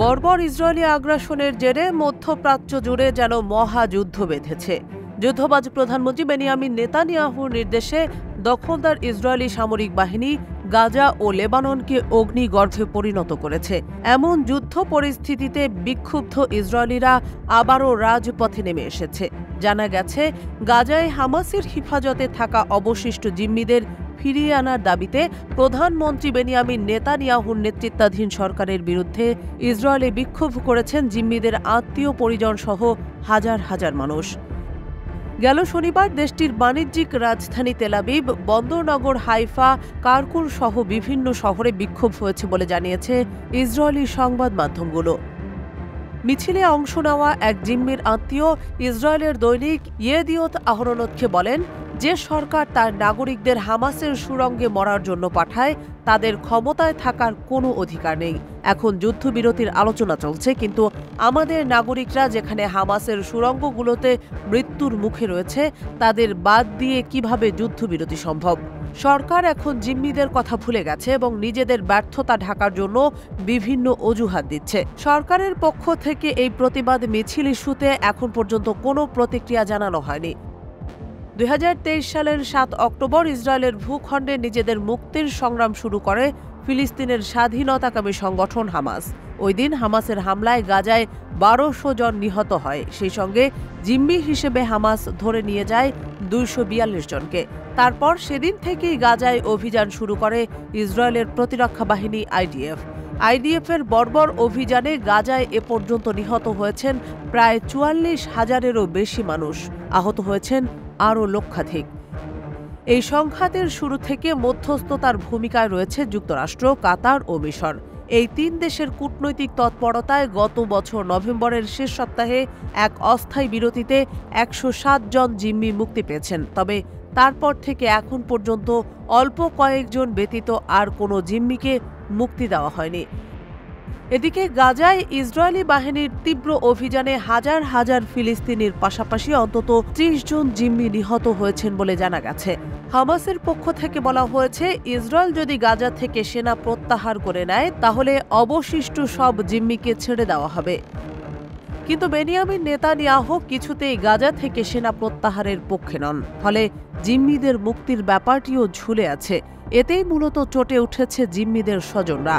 বর্বর ইসরায়েলি আগ্রাসনের জেরে মধ্যপ্রাচ্য জুড়ে যেন মহাযুদ্ধ বেঁধেছে। যুদ্ধবাজ প্রধানমন্ত্রী বেনিয়ামিন নেতানিয়াহুর নির্দেশে দখলদার ইসরায়েলি সামরিক বাহিনী গাজা ও লেবাননকে অগ্নিগর্ভে পরিণত করেছে। এমন যুদ্ধ পরিস্থিতিতে বিক্ষুব্ধ ইসরায়েলিরা আবারও রাজপথে নেমে এসেছে। জানা গেছে, গাজায় হামাসের হিফাজতে থাকা অবশিষ্ট জিম্মিদের ফিরিয়ে আনার দাবিতে প্রধানমন্ত্রী বেনিয়ামিন নেতানিয়াহুর নেতৃত্বাধীন সরকারের বিরুদ্ধে ইসরায়েলে বিক্ষোভ করেছেন জিম্মিদের আত্মীয় পরিজন সহ হাজার হাজার মানুষ। গেল শনিবার দেশটির বাণিজ্যিক রাজধানী তেল আবিব, বন্দরনগর হাইফা, কারকুন সহ বিভিন্ন শহরে বিক্ষোভ হয়েছে বলে জানিয়েছে ইসরায়েলি সংবাদ মাধ্যমগুলো। মিছিলে অংশ নেওয়া এক জিম্মির আত্মীয় ইসরায়েলের দৈনিক ইয়েদিওত আহরোনতকে বলেন, যে সরকার তার নাগরিকদের হামাসের সুড়ঙ্গে মরার জন্য পাঠায় তাদের ক্ষমতায় থাকার কোনো অধিকার নেই। এখন যুদ্ধবিরতির আলোচনা চলছে, কিন্তু আমাদের নাগরিকরা যেখানে হামাসের সুড়ঙ্গগুলোতে মৃত্যুর মুখে রয়েছে তাদের বাদ দিয়ে কিভাবে যুদ্ধবিরতি সম্ভব? সরকার এখন জিম্মিদের কথা ভুলে গেছে এবং নিজেদের ব্যর্থতা ঢাকার জন্য বিভিন্ন অজুহাত দিচ্ছে। সরকারের পক্ষ থেকে এই প্রতিবাদ মিছিল ইস্যুতে এখন পর্যন্ত কোনো প্রতিক্রিয়া জানানো হয়নি। 2023 সালের 7 অক্টোবর ইসরায়েলের ভূখণ্ডে নিজেদের মুক্তির সংগ্রাম শুরু করে ফিলিস্তিনের স্বাধীনতাকামী সংগঠন হামাস। ওই দিন হামাসের হামলায় গাজায় 1200 জন নিহত হয়। সেই সঙ্গে জিম্মি হিসেবে হামাস ধরে নিয়ে যায় 242 জনকে। তারপর সেদিন থেকেই গাজায় অভিযান শুরু করে ইসরায়েলের প্রতিরক্ষা বাহিনী আইডিএফের বর্বর অভিযানে গাজায় এ পর্যন্ত নিহত হয়েছেন প্রায় 44,000-এরও বেশি মানুষ, আহত হয়েছেন আরও লক্ষাধিক। এই সংঘাতের শুরু থেকে মধ্যস্থতার ভূমিকায় রয়েছে যুক্তরাষ্ট্র, কাতার ও মিশর। এই 3 দেশের কূটনৈতিক তৎপরতায় গত বছর নভেম্বরের শেষ সপ্তাহে এক অস্থায়ী বিরতিতে 107 জন জিম্মি মুক্তি পেয়েছেন। তবে তারপর থেকে এখন পর্যন্ত অল্প কয়েকজন ব্যতীত আর কোনো জিম্মিকে মুক্তি দেওয়া হয়নি। এদিকে গাজায় ইসরায়েলি বাহিনীর তীব্র অভিযানে হাজার হাজার ফিলিস্তিনির পাশাপাশি অন্তত 30 জন জিম্মি নিহত হয়েছেন বলে জানা গেছে। হামাসের পক্ষ থেকে বলা হয়েছে, ইসরায়েল যদি গাজা থেকে সেনা প্রত্যাহার করে নেয় তাহলে অবশিষ্ট সব জিম্মিকে ছেড়ে দেওয়া হবে। কিন্তু বেনিয়ামিন নেতানিয়াহু কিছুতেই গাজা থেকে সেনা প্রত্যাহারের পক্ষে নন। ফলে জিম্মিদের মুক্তির ব্যাপারটিও ঝুলে আছে। এতেই মূলত চটে উঠেছে জিম্মিদের স্বজনরা।